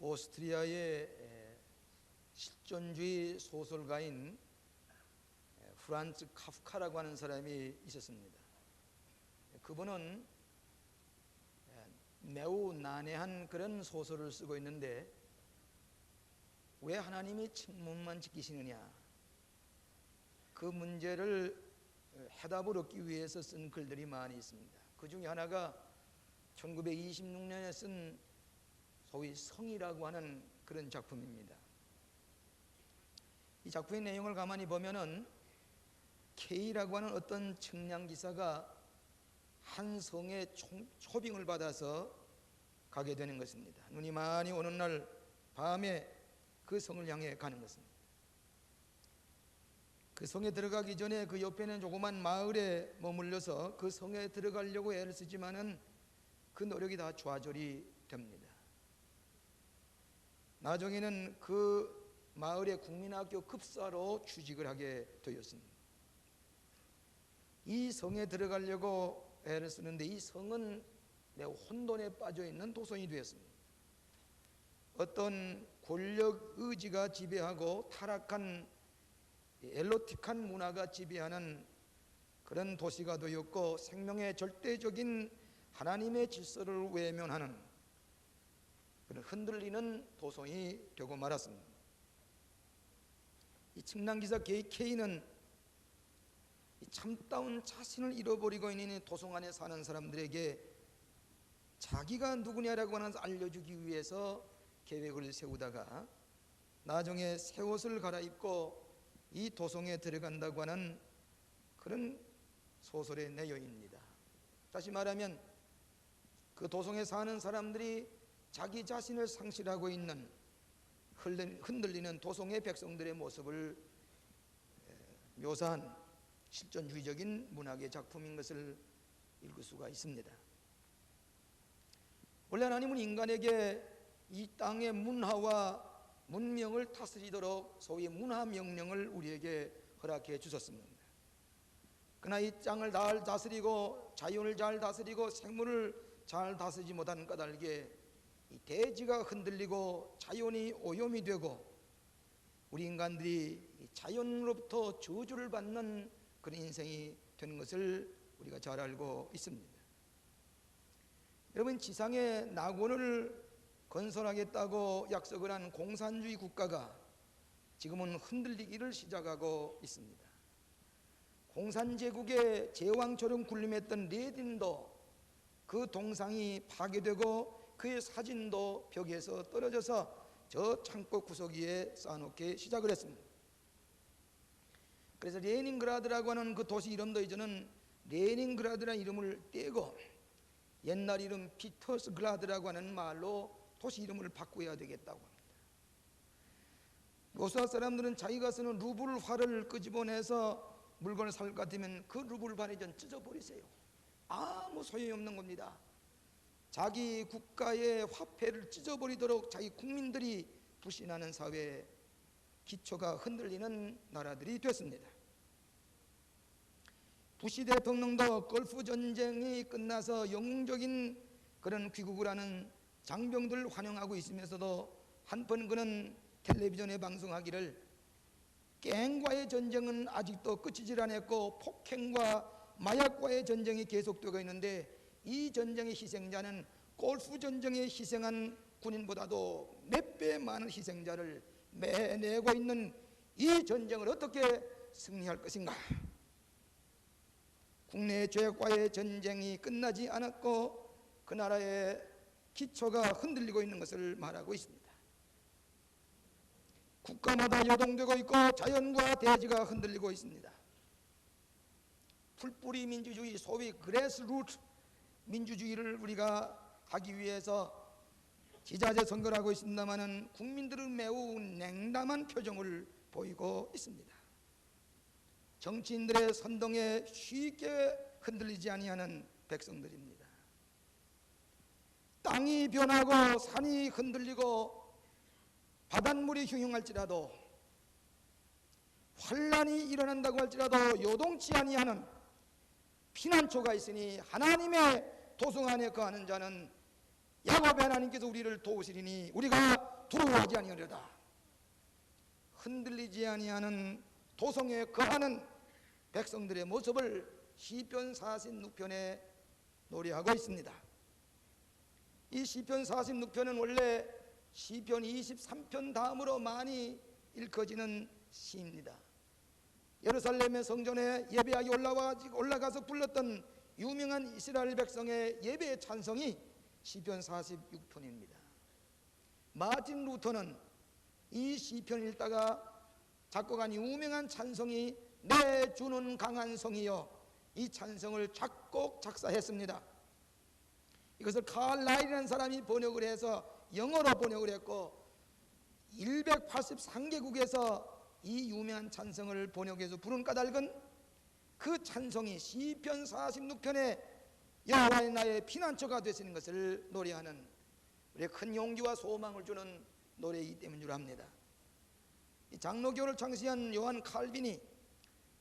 오스트리아의 실존주의 소설가인 프란츠 카프카라고 하는 사람이 있었습니다. 그분은 매우 난해한 그런 소설을 쓰고 있는데 왜 하나님이 침묵만 지키시느냐, 그 문제를 해답을 얻기 위해서 쓴 글들이 많이 있습니다. 그 중에 하나가 1926년에 쓴 소위 성이라고 하는 그런 작품입니다. 이 작품의 내용을 가만히 보면은 K라고 하는 어떤 측량기사가 한 성에 초빙을 받아서 가게 되는 것입니다. 눈이 많이 오는 날 밤에 그 성을 향해 가는 것입니다. 그 성에 들어가기 전에 그 옆에는 조그만 마을에 머물러서 그 성에 들어가려고 애를 쓰지만은 그 노력이 다 좌절이 됩니다. 나중에는 그 마을의 국민학교 급사로 취직을 하게 되었습니다. 이 성에 들어가려고 애를 쓰는데 이 성은 매우 혼돈에 빠져 있는 도성이 되었습니다. 어떤 권력 의지가 지배하고 타락한 엘로틱한 문화가 지배하는 그런 도시가 되었고, 생명의 절대적인 하나님의 질서를 외면하는 그런 흔들리는 도성이 되고 말았습니다. 이 측량기사 K는 참다운 자신을 잃어버리고 있는 도성 안에 사는 사람들에게 자기가 누구냐라고 하는 것을 알려주기 위해서 계획을 세우다가 나중에 새 옷을 갈아입고 이 도성에 들어간다고 하는 그런 소설의 내용입니다. 다시 말하면 그 도성에 사는 사람들이 자기 자신을 상실하고 있는 흔들리는 도성의 백성들의 모습을 묘사한 실존주의적인 문학의 작품인 것을 읽을 수가 있습니다. 원래 하나님은 인간에게 이 땅의 문화와 문명을 다스리도록 소위 문화명령을 우리에게 허락해 주셨습니다. 그러나 이 땅을 잘 다스리고 자연을 잘 다스리고 생물을 잘 다스리지 못한 까닭에 이 대지가 흔들리고 자연이 오염이 되고 우리 인간들이 자연으로부터 저주를 받는 그런 인생이 되는 것을 우리가 잘 알고 있습니다. 여러분, 지상에 낙원을 건설하겠다고 약속을 한 공산주의 국가가 지금은 흔들리기를 시작하고 있습니다. 공산제국의 제왕처럼 군림했던 레닌도 그 동상이 파괴되고 그의 사진도 벽에서 떨어져서 저 창고 구석위에 쌓아놓기 시작을 했습니다. 그래서 레닌그라드라고 하는 그 도시 이름도 이제는 레닌그라드라는 이름을 떼고 옛날 이름 피터스그라드라고 하는 말로 도시 이름을 바꿔야 되겠다고 합니다. 모스크바 사람들은 자기가 쓰는 루블화를 끄집어내서 물건을 살 것 같으면 그 루블화를 좀 찢어버리세요. 아무 소용이 없는 겁니다. 자기 국가의 화폐를 찢어버리도록 자기 국민들이 불신하는 사회에 기초가 흔들리는 나라들이 됐습니다. 부시 대통령도 걸프 전쟁이 끝나서 영웅적인 그런 귀국을 하는 장병들을 환영하고 있으면서도 한편 그는 텔레비전에 방송하기를 갱과의 전쟁은 아직도 끝이질 않았고 폭행과 마약과의 전쟁이 계속되고 있는데 이 전쟁의 희생자는 골프 전쟁에 희생한 군인보다도 몇 배 많은 희생자를 매내고 있는 이 전쟁을 어떻게 승리할 것인가? 국내 죄과의 전쟁이 끝나지 않았고 그 나라의 기초가 흔들리고 있는 것을 말하고 있습니다. 국가마다 요동되고 있고 자연과 대지가 흔들리고 있습니다. 풀뿌리 민주주의, 소위 그래스루트 민주주의를 우리가 하기 위해서 기자재 선거를 하고 있습니다마는 국민들은 매우 냉담한 표정을 보이고 있습니다. 정치인들의 선동에 쉽게 흔들리지 아니하는 백성들입니다. 땅이 변하고 산이 흔들리고 바닷물이 흉흉할지라도 환란이 일어난다고 할지라도 요동치 아니하는 피난처가 있으니 하나님의 도성 안에 거하는 자는 야곱의 하나님께서 우리를 도우시리니 우리가 두려워하지 아니하리로다. 흔들리지 아니하는 도성에 거하는 백성들의 모습을 시편 46편에 노래하고 있습니다. 이 시편 46편은 원래 시편 23편 다음으로 많이 읽혀지는 시입니다. 예루살렘의 성전에 예배하기 올라가서 불렀던 유명한 이스라엘 백성의 예배의 찬송이 시편 46편입니다. 마틴 루터는 이 시편 읽다가 작곡한 유명한 찬송이 내 주는 강한 성이여, 이 찬송을 작곡 작사했습니다. 이것을 칼 라일이라는 사람이 번역을 해서 영어로 번역을 했고 183개국에서 이 유명한 찬송을 번역해서 부른 까닭은 그 찬송이 시편 46편에 여호와의 나의 피난처가 되시는 것을 노래하는 우리의 큰 용기와 소망을 주는 노래이기 때문인 줄 압니다. 이 장로교를 창시한 요한 칼빈이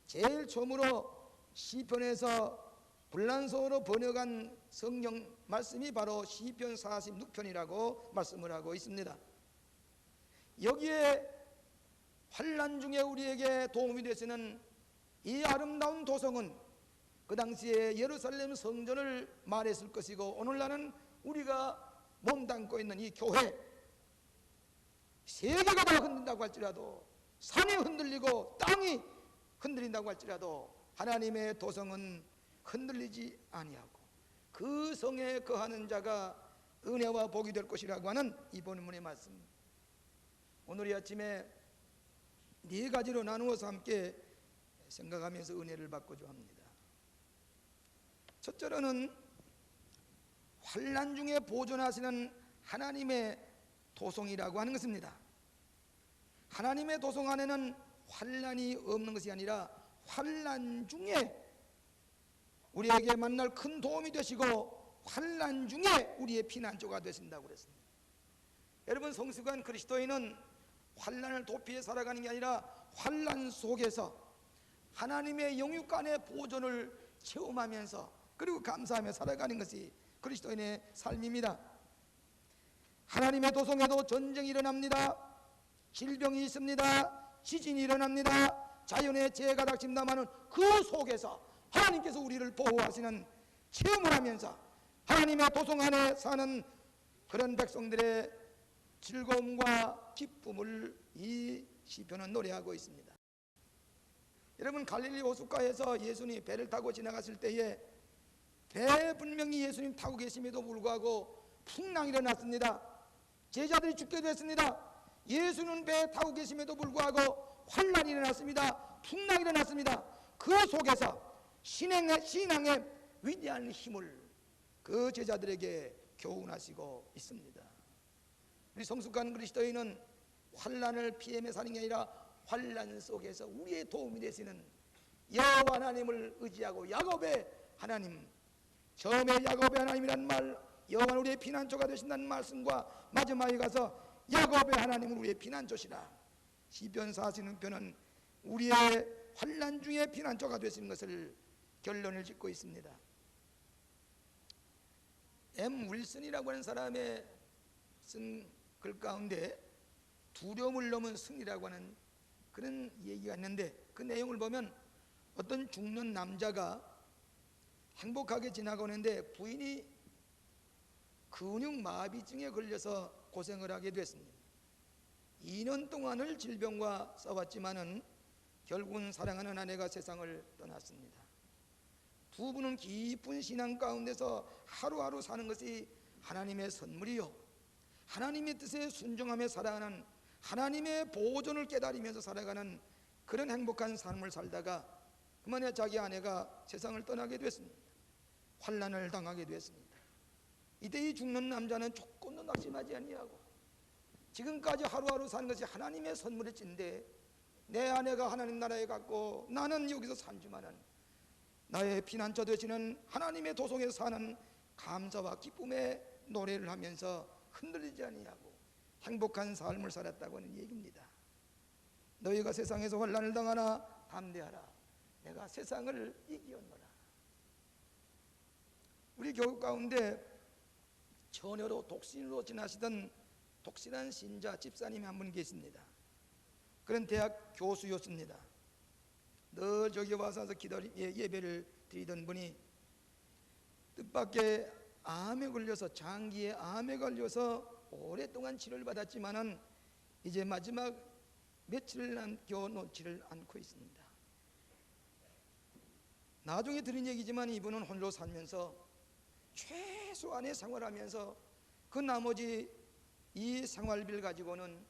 제일 처음으로 시편에서 불란서어로 번역한 성경 말씀이 바로 시편 46편이라고 말씀을 하고 있습니다. 여기에 환난 중에 우리에게 도움이 되시는 이 아름다운 도성은 그 당시에 예루살렘 성전을 말했을 것이고, 오늘날은 우리가 몸담고 있는 이 교회, 세계가 다 흔든다고 할지라도, 산이 흔들리고 땅이 흔들린다고 할지라도 하나님의 도성은 흔들리지 아니하고 그 성에 거하는 자가 은혜와 복이 될 것이라고 하는 이 본문의 말씀, 오늘 이 아침에 네 가지로 나누어서 함께 생각하면서 은혜를 받고자 합니다. 첫째로는 환난 중에 보존하시는 하나님의 도성이라고 하는 것입니다. 하나님의 도성 안에는 환난이 없는 것이 아니라 환난 중에 우리에게 만날 큰 도움이 되시고 환난 중에 우리의 피난처가 되신다고 그랬습니다. 여러분, 성숙한 그리스도인은 환난을 도피해 살아가는 게 아니라 환난 속에서 하나님의 영육간의 보존을 체험하면서 그리고 감사하며 살아가는 것이 그리스도인의 삶입니다. 하나님의 도성에도 전쟁이 일어납니다. 질병이 있습니다. 지진이 일어납니다. 자연의 재해가 닥친다마는 그 속에서 하나님께서 우리를 보호하시는 체험을 하면서 하나님의 도성 안에 사는 그런 백성들의 즐거움과 기쁨을 이 시편은 노래하고 있습니다. 여러분, 갈릴리 호숫가에서 예수님이 배를 타고 지나갔을 때에 배 분명히 예수님 타고 계심에도 불구하고 풍랑이 일어났습니다. 제자들이 죽게 됐습니다. 예수는 배 타고 계심에도 불구하고 환난이 일어났습니다. 풍랑이 일어났습니다. 그 속에서 신앙의 위대한 힘을 그 제자들에게 교훈하시고 있습니다. 우리 성숙한 그리스도인은 환난을 피하며 사는 게 아니라 환난 속에서 우리의 도움이 되시는 여호와 하나님을 의지하고 야곱의 하나님, 처음에 야곱의 하나님이란 말, 여호와는 우리의 피난처가 되신다는 말씀과 마지막에 가서 야곱의 하나님은 우리의 피난처시라. 시편 46편은 우리의 환난 중에 피난처가 되시는 것을 결론을 짓고 있습니다. M. 윌슨이라고 하는 사람의 쓴 글 가운데 두려움을 넘은 승리라고 하는 그런 얘기가 있는데, 그 내용을 보면 어떤 죽는 남자가 행복하게 지나고 있는데 부인이 근육마비증에 걸려서 고생을 하게 됐습니다. 2년 동안을 질병과 싸웠지만은 결국은 사랑하는 아내가 세상을 떠났습니다. 두 분은 깊은 신앙 가운데서 하루하루 사는 것이 하나님의 선물이요, 하나님의 뜻에 순종하며 살아가는, 하나님의 보존을 깨달으면서 살아가는 그런 행복한 삶을 살다가 그만에 자기 아내가 세상을 떠나게 됐습니다. 환난을 당하게 됐습니다. 이때 이 죽는 남자는 조금도 낙심하지 아니하고 지금까지 하루하루 사는 것이 하나님의 선물일진데 내 아내가 하나님 나라에 갔고 나는 여기서 산지만은 나의 피난처 되시는 하나님의 도성에서 사는 감사와 기쁨의 노래를 하면서 흔들리지 아니하고 행복한 삶을 살았다고 하는 얘기입니다. 너희가 세상에서 환난을 당하나 담대하라, 내가 세상을 이기었노라. 우리 교육 가운데 처녀로 독신으로 지나시던 독실한 신자 집사님이 한 분 계십니다. 그런 대학 교수였습니다. 늘 저기 와서 예배를 드리던 분이 뜻밖의 암에 걸려서, 장기에 암에 걸려서 오랫동안 치료를 받았지만은 이제 마지막 며칠을 남겨 놓지를 않고 있습니다. 나중에 들은 얘기지만 이분은 홀로 살면서 최소한의 생활하면서 그 나머지 이 생활비를 가지고는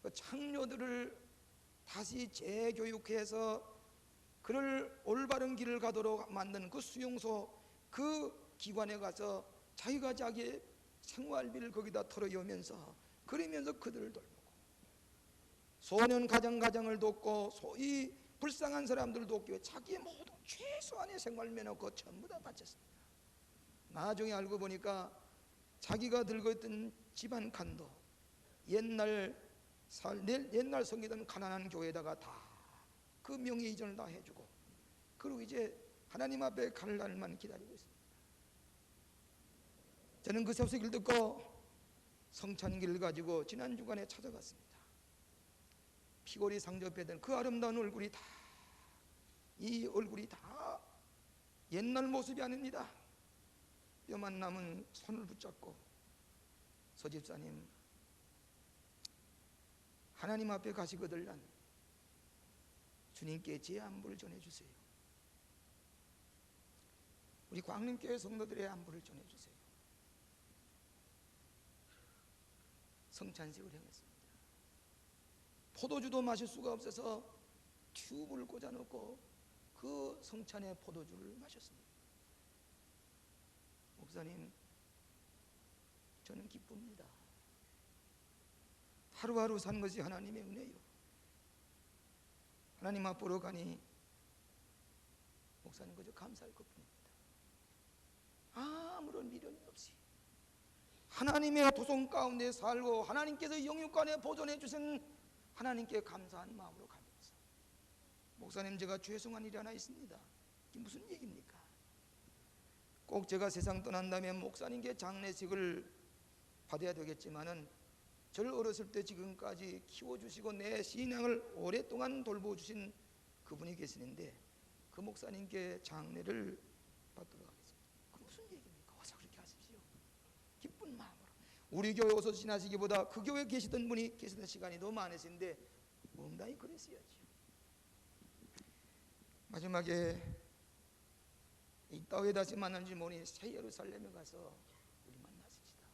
그 창녀들을 다시 재교육해서 그를 올바른 길을 가도록 만든 그 수용소, 그 기관에 가서 자기가 자기의 생활비를 거기다 털어여면서 그러면서 그들을 돌보고, 소년 가정을 돕고, 소위 불쌍한 사람들을 돕기 위해 자기의 모든 최소한의 생활면허 그거 전부 다 바쳤습니다. 나중에 알고 보니까 자기가 들고 있던 집안 칸도 옛날 섬기던 가난한 교회에다가 다 그 명예 이전을 다 해주고, 그리고 이제 하나님 앞에 갈 날만 기다리고 있습니다. 저는 그 소식을 듣고 성찬기를 가지고 지난 주간에 찾아갔습니다. 피골이 상접했던 그 아름다운 얼굴이 다, 이 얼굴이 다 옛날 모습이 아닙니다. 뼈만 남은 손을 붙잡고, 서 집사님, 하나님 앞에 가시거들란 주님께 제 안부를 전해주세요. 우리 광림교회 성도들의 안부를 전해주세요. 성찬식을 행했습니다. 포도주도 마실 수가 없어서 튜브를 꽂아놓고 그 성찬의 포도주를 마셨습니다. 목사님, 저는 기쁩니다. 하루하루 산 것이 하나님의 은혜요. 하나님 앞으로 가니 목사님 그저 감사할 것뿐입니다. 아무런 미련이 없이 하나님의 도성 가운데 살고 하나님께서 영육간에 보존해 주신 하나님께 감사한 마음으로 가면서, 목사님 제가 죄송한 일이 하나 있습니다. 이게 무슨 얘기입니까? 꼭 제가 세상 떠난다면 목사님께 장례식을 받아야 되겠지만은 저를 어렸을 때 지금까지 키워주시고 내 신앙을 오랫동안 돌보주신 그분이 계시는데 그 목사님께 장례를 받도록 하겠습니다. 그 무슨 얘기입니까? 와서 그렇게 하십시오. 기쁜 마음으로. 우리 교회 오서 지나시기보다 그 교회에 계시던 분이 계시던 시간이 더 많으신데 응당히 그랬어야죠. 마지막에 이따 왜 다시 만날지 모르니 새 예루살렘에 가서 우리 만났습니다.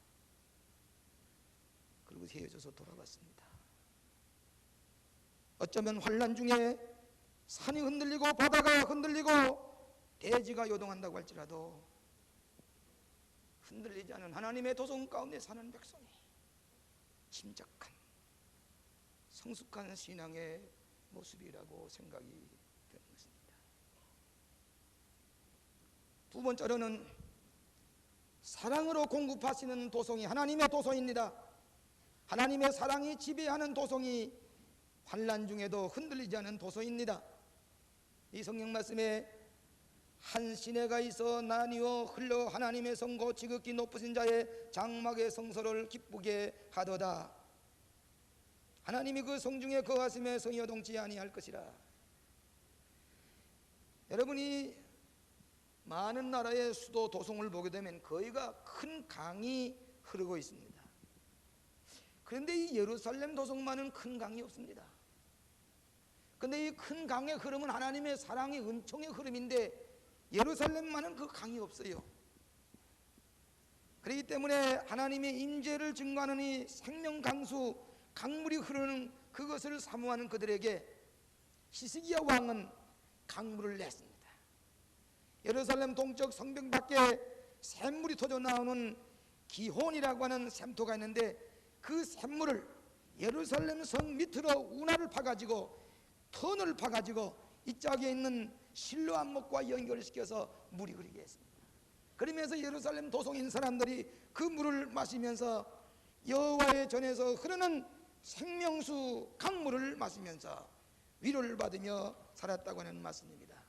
그리고 헤어져서 돌아갔습니다. 어쩌면 환난 중에 산이 흔들리고 바다가 흔들리고 대지가 요동한다고 할지라도 흔들리지 않은 하나님의 도성 가운데 사는 백성이 침착한 성숙한 신앙의 모습이라고 생각이 되는 것입니다. 두 번째로는 사랑으로 공급하시는 도성이 하나님의 도성입니다. 하나님의 사랑이 지배하는 도성이 환난 중에도 흔들리지 않은 도성입니다. 이 성경 말씀에 한 시내가 있어 나뉘어 흘러 하나님의 성고 지극히 높으신 자의 장막의 성소를 기쁘게 하도다. 하나님이 그 성중에 거하심에 성이 요동치 아니할 것이라. 여러분이 많은 나라의 수도 도성을 보게 되면 거기가 큰 강이 흐르고 있습니다. 그런데 이 예루살렘 도성만은 큰 강이 없습니다. 그런데 이 큰 강의 흐름은 하나님의 사랑의 은총의 흐름인데 예루살렘만은 그 강이 없어요. 그렇기 때문에 하나님의 임재를 증거하는 이 생명 강수, 강물이 흐르는 그것을 사모하는 그들에게 히스기야 왕은 강물을 냈습니다. 예루살렘 동쪽 성벽 밖에 샘물이 터져 나오는 기혼이라고 하는 샘터가 있는데 그 샘물을 예루살렘 성 밑으로 운하를 파가지고 터널을 파가지고 이쪽에 있는 실로 안목과 연결시켜서 물이 흐르게 했습니다. 그러면서 예루살렘 도성인 사람들이 그 물을 마시면서 여호와의 전에서 흐르는 생명수 강물을 마시면서 위로를 받으며 살았다고 하는 말씀입니다.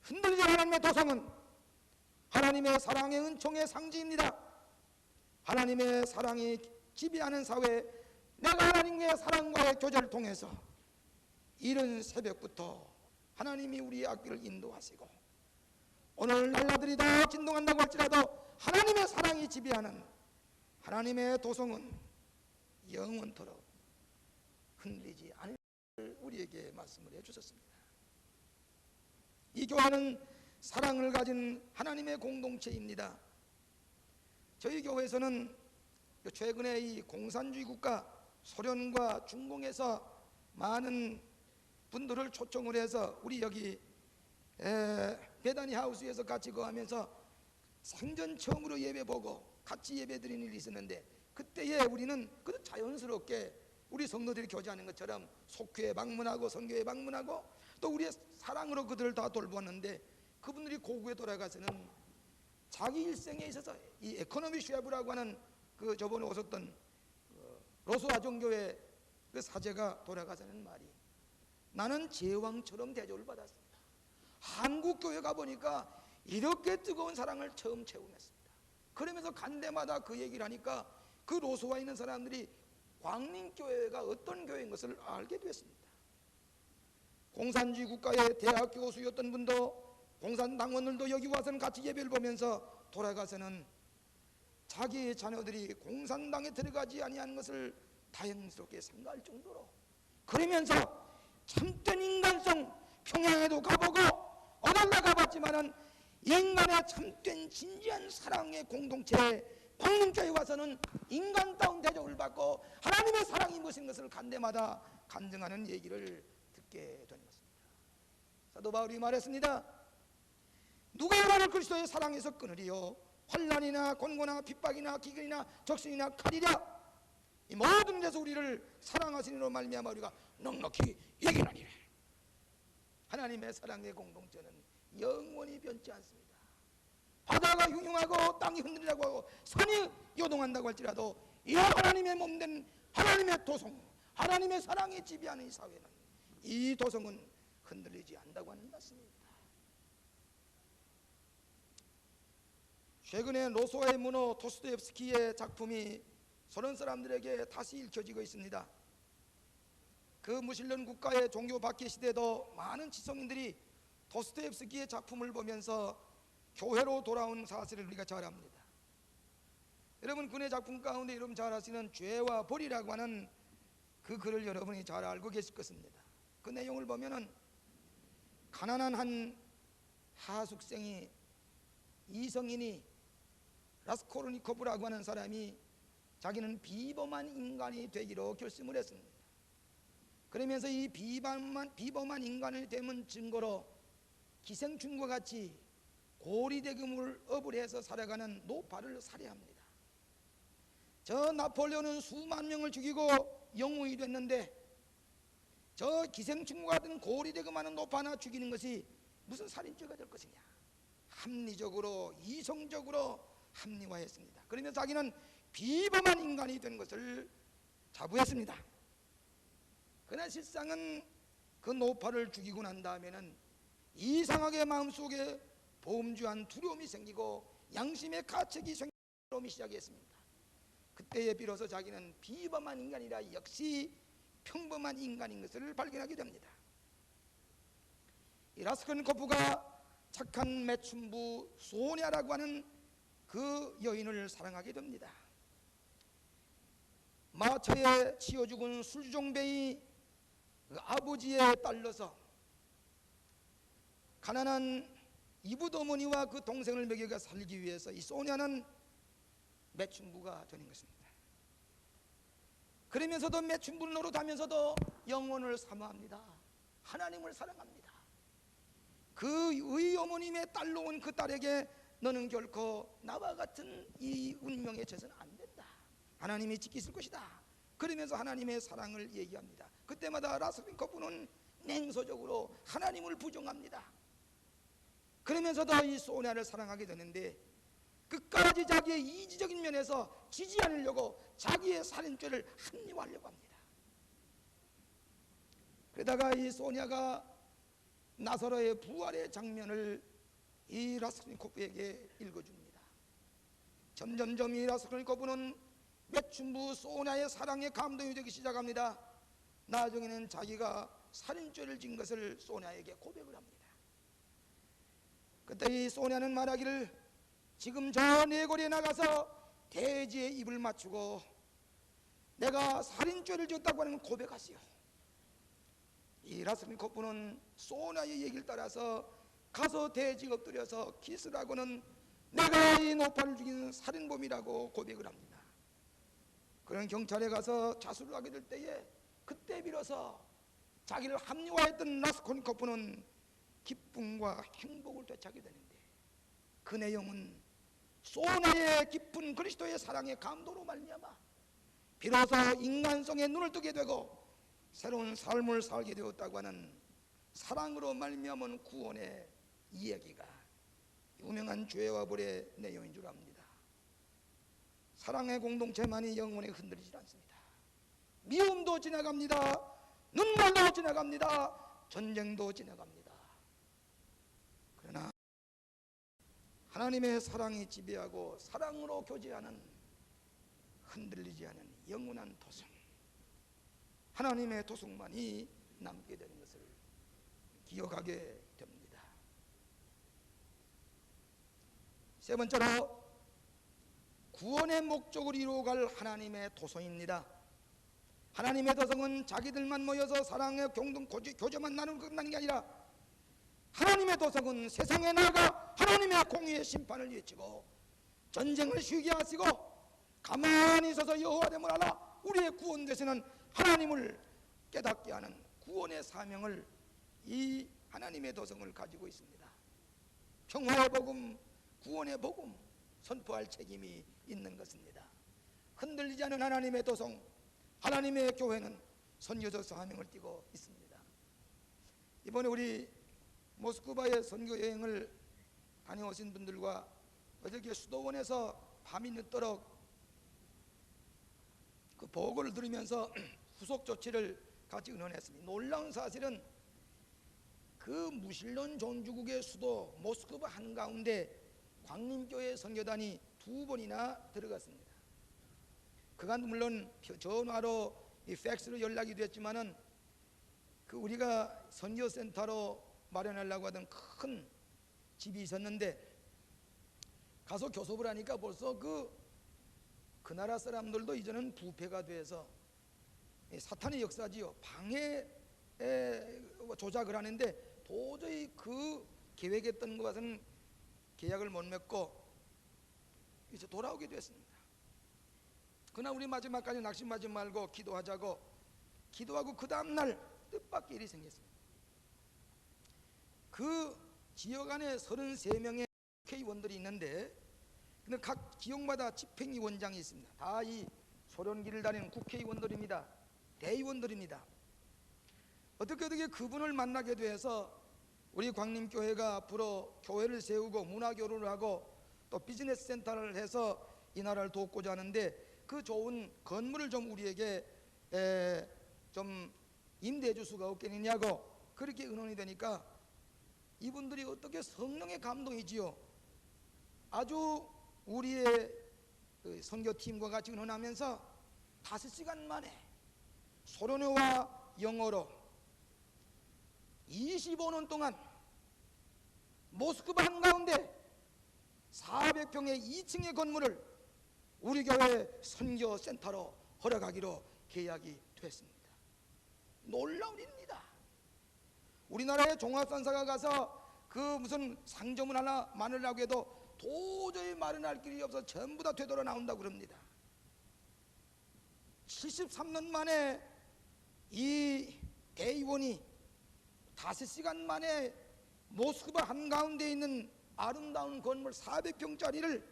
흔들리지 하나님의 도성은 하나님의 사랑의 은총의 상징입니다. 하나님의 사랑이 지배하는 사회, 내가 하나님의 사랑과의 교제를 통해서 이른 새벽부터 하나님이 우리의 앞길을 인도하시고, 오늘 날라들이 다 진동한다고 할지라도 하나님의 사랑이 지배하는 하나님의 도성은 영원토록 흔들리지 않을 것을 우리에게 말씀을 해주셨습니다. 이 교회는 사랑을 가진 하나님의 공동체입니다. 저희 교회에서는 최근에 이 공산주의 국가 소련과 중공에서 많은 분들을 초청을 해서 우리 여기 베다니 하우스에서 같이 거하면서 생전 처음으로 예배 보고 같이 예배 드리는 일이 있었는데, 그때에 우리는 그 자연스럽게 우리 성도들이 교제하는 것처럼 속회에 방문하고 선교에 방문하고 또 우리의 사랑으로 그들을 다 돌보았는데, 그분들이 고국에 돌아가서는 자기 일생에 있어서 이 에코노미 쉐프라고 하는 그 저번에 오셨던 로스와 종교회 그 사제가 돌아가서는 말이, 나는 제왕처럼 대접을 받았습니다. 한국 교회 가보니까 이렇게 뜨거운 사랑을 처음 체험했습니다. 그러면서 간 데마다 그 얘기를 하니까 그 로스와 있는 사람들이 광림교회가 어떤 교회인 것을 알게 됐습니다. 공산주의 국가의 대학 교수였던 분도, 공산당원들도 여기 와서는 같이 예배를 보면서 돌아가서는 자기의 자녀들이 공산당에 들어가지 아니하는 것을 다행스럽게 생각할 정도로, 그러면서 참된 인간성, 평양에도 가보고 어딜나 가봤지만은 인간의 참된 진지한 사랑의 공동체 광림교회에 와서는 인간다운 대접을 받고 하나님의 사랑이 무슨 것을 간 데마다 간증하는 얘기를 듣게 된 것입니다. 사도 바울이 말했습니다. 누가 나를 그리스도의 사랑에서 끊으리요? 환난이나 곤고나 핍박이나 기근이나 적신이나 칼이랴. 이 모든 데서 우리를 사랑하시니로 말미암아 우리가 넉넉히 이기나니라. 하나님의 사랑의 공동체는 영원히 변치 않습니다. 바다가 흉흉하고 땅이 흔들리라고 하고 산이 요동한다고 할지라도 이 하나님의 몸된 하나님의 도성, 하나님의 사랑이 지배하는 이 사회는, 이 도성은 흔들리지 않는다고 하는 말씀입니다. 최근에 로소아의 문호 도스토옙스키의 작품이 소련 사람들에게 다시 읽혀지고 있습니다. 그 무신론 국가의 종교 박해 시대에도 많은 지성인들이 도스토옙스키의 작품을 보면서 교회로 돌아온 사실을 우리가 잘 압니다. 여러분, 그의 작품 가운데 여러분 잘 아시는 죄와 벌이라고 하는 그 글을 여러분이 잘 알고 계실 것입니다. 그 내용을 보면은 가난한 한 하숙생이, 이성인이 라스코르니코프라고 하는 사람이 자기는 비범한 인간이 되기로 결심을 했습니다. 그러면서 이 비범한 인간이 되면 증거로 기생충과 같이 고리대금을 업을 해서 살아가는 노파를 살해합니다. 저 나폴레온은 수만 명을 죽이고 영웅이 됐는데 저 기생충과 같은 고리대금하는 노파 하나 죽이는 것이 무슨 살인죄가 될 것이냐. 합리적으로 이성적으로 합리화했습니다. 그러면서 자기는 비범한 인간이 된 것을 자부했습니다. 그러나 실상은 그 노파를 죽이고 난 다음에는 이상하게 마음속에 범주한 두려움이 생기고 양심의 가책이 생기기 시작했습니다. 그때에 비로소 자기는 비범한 인간이라 역시 평범한 인간인 것을 발견하게 됩니다. 이 라스콜니코프가 착한 매춘부 소냐라고 하는 그 여인을 사랑하게 됩니다. 마차에 치여 죽은 술종배의 그 아버지의 딸로서 가난한 이붓 어머니와 그 동생을 먹여 살기 위해서 이 소냐는 매춘부가 되는 것입니다. 그러면서도 매춘부를 노릇하면서도 영혼을 사모합니다. 하나님을 사랑합니다. 그 의 어머님의 딸로 온 그 딸에게 너는 결코 나와 같은 이 운명에 져서는 안 된다. 하나님이 지키실 것이다. 그러면서 하나님의 사랑을 얘기합니다. 그때마다 라스콜니코프는 냉소적으로 하나님을 부정합니다. 그러면서도 이 소냐를 사랑하게 되는데 끝까지 자기의 이지적인 면에서 지지 않으려고 자기의 살인죄를 합리화하려고 합니다. 그러다가 이 소냐가 나사로의 부활의 장면을 이 라스콜니코프에게 읽어줍니다. 점점점 이 라스콜니코프는 매춘부 소냐의 사랑에 감동이 되기 시작합니다. 나중에는 자기가 살인죄를 진 것을 소냐에게 고백을 합니다. 그때 이 소냐는 말하기를, 지금 저 내거리에 나가서 대지에 입을 맞추고 내가 살인죄를 지었다고 하는 고백하시오. 이 라스콜니코프는 소냐의 얘기를 따라서 가서 대지에 엎드려서 키스를 하고는 내가 이 노파를 죽인 살인범이라고 고백을 합니다. 그런 경찰에 가서 자수를 하게 될 때에 그때 비로소 자기를 합리화했던 라스콜니코프는 기쁨과 행복을 되찾게 되는데, 그 내용은 소나의 깊은 그리스도의 사랑의 감동으로 말미암아 비로소 인간성의 눈을 뜨게 되고 새로운 삶을 살게 되었다고 하는 사랑으로 말미암은 구원의 이야기가 유명한 죄와 벌의 내용인 줄 압니다. 사랑의 공동체만이 영원히 흔들리지 않습니다. 미움도 지나갑니다. 눈물도 지나갑니다. 전쟁도 지나갑니다. 그러나 하나님의 사랑이 지배하고 사랑으로 교제하는 흔들리지 않은 영원한 도성, 하나님의 도성만이 남게 되는 것을 기억하게 됩니다. 세 번째로 구원의 목적을 이루어갈 하나님의 도성입니다. 하나님의 도성은 자기들만 모여서 사랑의 공동 교제만 나누는 끝나는 게 아니라, 하나님의 도성은 세상에 나가 하나님의 공의의 심판을 외치고 전쟁을 쉬게 하시고 가만히 서서 여호와됨을 알아 우리의 구원 되시는 하나님을 깨닫게 하는 구원의 사명을 이 하나님의 도성을 가지고 있습니다. 평화의 복음, 구원의 복음 선포할 책임이 있는 것입니다. 흔들리지 않은 하나님의 도성, 하나님의 교회는 선교적 사명을 띠고 있습니다. 이번에 우리 모스크바의 선교 여행을 다녀오신 분들과 어저께 수도원에서 밤이 늦도록 그 보고를 들으면서 후속 조치를 같이 의논했습니다. 놀라운 사실은 그 무신론 종주국의 수도 모스크바 한가운데 광림교회 선교단이 2번이나 들어갔습니다. 그간 물론 전화로 팩스로 연락이 됐지만은 그 우리가 선교센터로 마련하려고 하던 큰 집이 있었는데 가서 교섭을 하니까 벌써 그 나라 사람들도 이제는 부패가 돼서 사탄의 역사지요. 방해 조작을 하는데 도저히 그 계획했던 것과는 계약을 못 맺고 이제 돌아오게 됐습니다. 그러나 우리 마지막까지 낙심하지 말고 기도하자고 기도하고 그 다음날 뜻밖의 일이 생겼습니다. 그 지역 안에 33명의 국회의원들이 있는데 근데 각 지역마다 집행위원장이 있습니다. 다 이 소련기를 다니는 국회의원들입니다. 대의원들입니다. 어떻게 그분을 만나게 돼서 우리 광림교회가 앞으로 교회를 세우고 문화교류를 하고 또 비즈니스 센터를 해서 이 나라를 돕고자 하는데 그 좋은 건물을 좀 우리에게 좀 임대해 줄 수가 없겠느냐고 그렇게 의논이 되니까 이분들이 어떻게 성령의 감동이지요. 아주 우리의 선교팀과 같이 의논하면서 5시간 만에 소련어와 영어로 25년 동안 모스크바 한가운데 400평의 2층의 건물을 우리 교회 선교센터로 허락하기로 계약이 됐습니다. 놀라운 일입니다. 우리나라의 종합산사가 가서 그 무슨 상점을 하나 마련하려고 해도 도저히 마련할 길이 없어서 전부 다 되돌아 나온다고 그럽니다. 73년 만에 이 대의원이 5시간 만에 모스크바 한가운데 있는 아름다운 건물 400평짜리를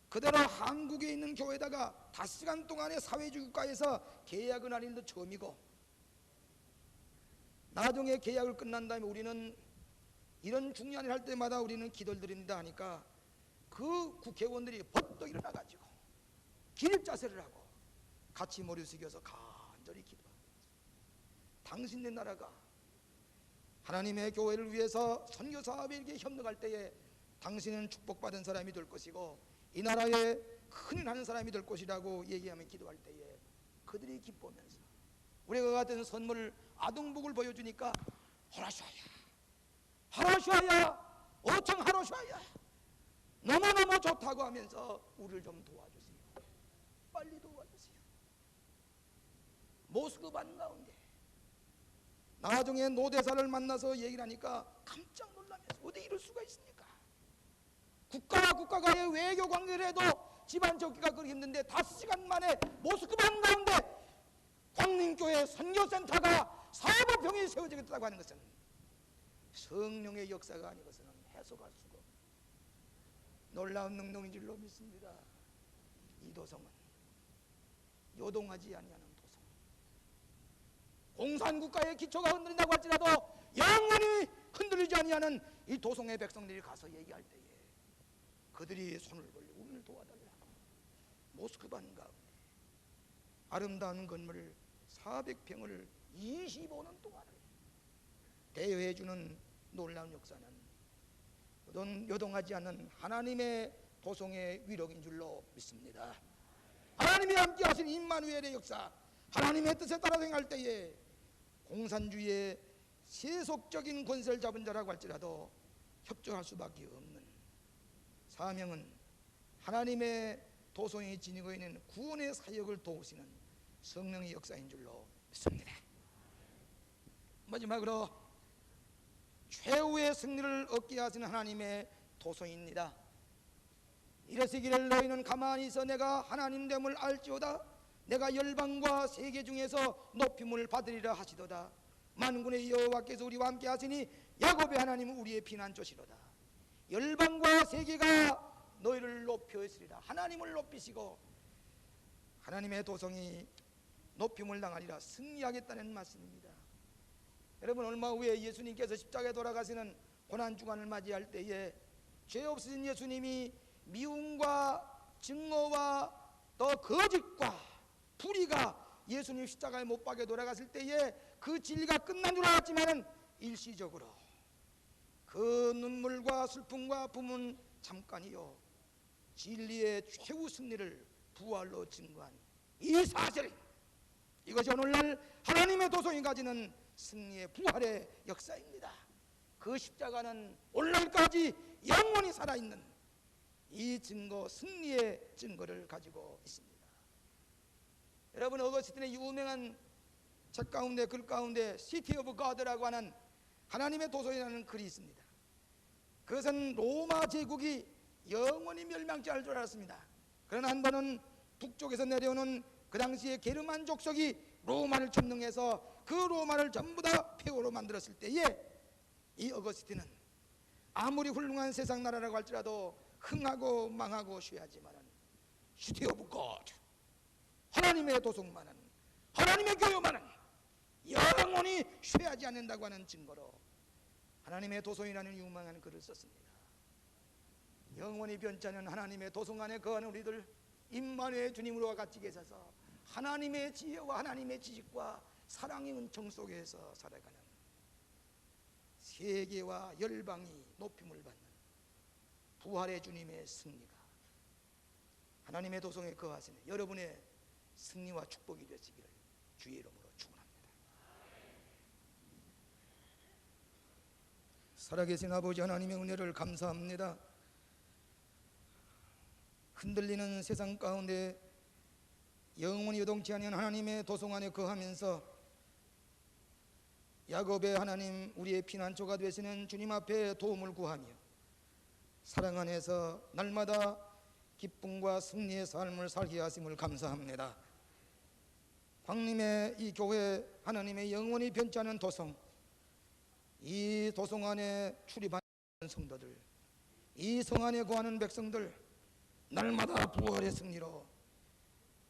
그대로 한국에 있는 교회에다가 5시간 동안에 사회주의국가에서 계약을 하는 일도 처음이고 나중에 계약을 끝난 다음에 우리는 이런 중요한 일 할 때마다 우리는 기도를 드립니다 하니까 그 국회의원들이 벌떡 일어나가지고 기립자세를 하고 같이 머리 숙여서 간절히 기도합니다. 당신네 나라가 하나님의 교회를 위해서 선교사업에 이렇게 협력할 때에 당신은 축복받은 사람이 될 것이고 이 나라에 큰일 하는 사람이 될 것이라고 얘기하며 기도할 때에 그들이 기뻐하면서 우리가 같은 선물 아동복을 보여주니까 하라샤야 하라샤야 어청 하라샤야 너무너무 좋다고 하면서 우리를 좀 도와주세요. 빨리 도와주세요. 모스크 반가운데 나중에 노대사를 만나서 얘기를 하니까 깜짝 놀라면서 어디 이럴 수가 있습니까? 국가와의 외교 관계를 해도 집안 적기가 그렇게 힘든데 5시간 만에 모스크바 한가운데 광림교회 선교센터가 사법병이 세워지겠다고 하는 것은 성령의 역사가 아니고서는 해석할 수가 없는 놀라운 능력인 줄로 믿습니다. 이 도성은 요동하지 아니하는 도성, 공산국가의 기초가 흔들린다고 할지라도 영원히 흔들리지 아니하는 이 도성의 백성들이 가서 얘기할 때에 그들이 손을 벌려 우리를 도와달라고 모스크바 가운데 아름다운 건물 400평을 25년 동안을 대여해주는 놀라운 역사는 요동하지 않는 하나님의 도성의 위력인 줄로 믿습니다. 하나님이 함께하신 임마누엘의 역사, 하나님의 뜻에 따라 행할 때에 공산주의의 세속적인 권세를 잡은 자라고 할지라도 협조할 수밖에 없는 사명은 하나님의 도성이 지니고 있는 구원의 사역을 도우시는 성령의 역사인 줄로 믿습니다. 마지막으로 최후의 승리를 얻게 하시는 하나님의 도성입니다. 이르시기를 너희는 가만히 있어 내가 하나님됨을 알지어다. 내가 열방과 세계 중에서 높임을 받으리라 하시도다. 만군의 여호와께서 우리와 함께 하시니 야곱의 하나님은 우리의 피난처시로다. 열방과 세계가 너희를 높여으리라. 하나님을 높이시고 하나님의 도성이 높임을 당하리라 승리하겠다는 말씀입니다. 여러분, 얼마 후에 예수님께서 십자가에 돌아가시는 고난주간을 맞이할 때에 죄 없으신 예수님이 미움과 증오와 또 거짓과 불의가 예수님 십자가에 못 박혀 돌아갔을 때에 그 진리가 끝난 줄 알았지만은 일시적으로 그 눈물과 슬픔과 아픔은 잠깐이요 진리의 최후 승리를 부활로 증거한 이 사실, 이것이 오늘날 하나님의 도성이 가지는 승리의 부활의 역사입니다. 그 십자가는 오늘날까지 영원히 살아있는 이 증거, 승리의 증거를 가지고 있습니다. 여러분, 어거스틴의 유명한 책 가운데, 글 가운데 시티 오브 가드라고 하는 하나님의 도성이라는 글이 있습니다. 그것은 로마 제국이 영원히 멸망치 않을 줄 알았습니다. 그러나 한 번은 북쪽에서 내려오는 그 당시에 게르만 족속이 로마를 점령해서 그 로마를 전부 다 폐허로 만들었을 때에 이 어거스틴은 아무리 훌륭한 세상 나라라고 할지라도 흥하고 망하고 쉬하지만은 시티 오브 갓, 하나님의 도성만은, 하나님의 교회만은 영원히 쉬하지 않는다고 하는 증거로 하나님의 도성이라는 유명한 글을 썼습니다. 영원히 변치 않는 하나님의 도성 안에 거하는 우리들, 임마누엘 주님으로 같이 계셔서 하나님의 지혜와 하나님의 지식과 사랑의 은총 속에서 살아가는 세계와 열방이 높임을 받는 부활의 주님의 승리가 하나님의 도성에 거하시는 여러분의 승리와 축복이 되시기를 주의 이름으로 축원합니다. 살아계신 아버지 하나님의 은혜를 감사합니다. 흔들리는 세상 가운데 영원히 요동치 않는 하나님의 도성 안에 거하면서 야곱의 하나님, 우리의 피난처가 되시는 주님 앞에 도움을 구하며 사랑 안에서 날마다 기쁨과 승리의 삶을 살게 하심을 감사합니다. 광림의 이 교회, 하나님의 영원히 변치 않은 도성, 이 도성 안에 출입하는 성도들, 이 성 안에 거하는 백성들, 날마다 부활의 승리로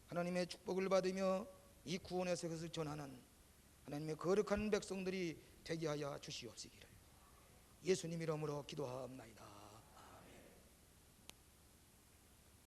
하나님의 축복을 받으며 이 구원의 것을 전하는 하나님의 거룩한 백성들이 되게 하여 주시옵시기를 예수님 이름으로 기도하옵나이다.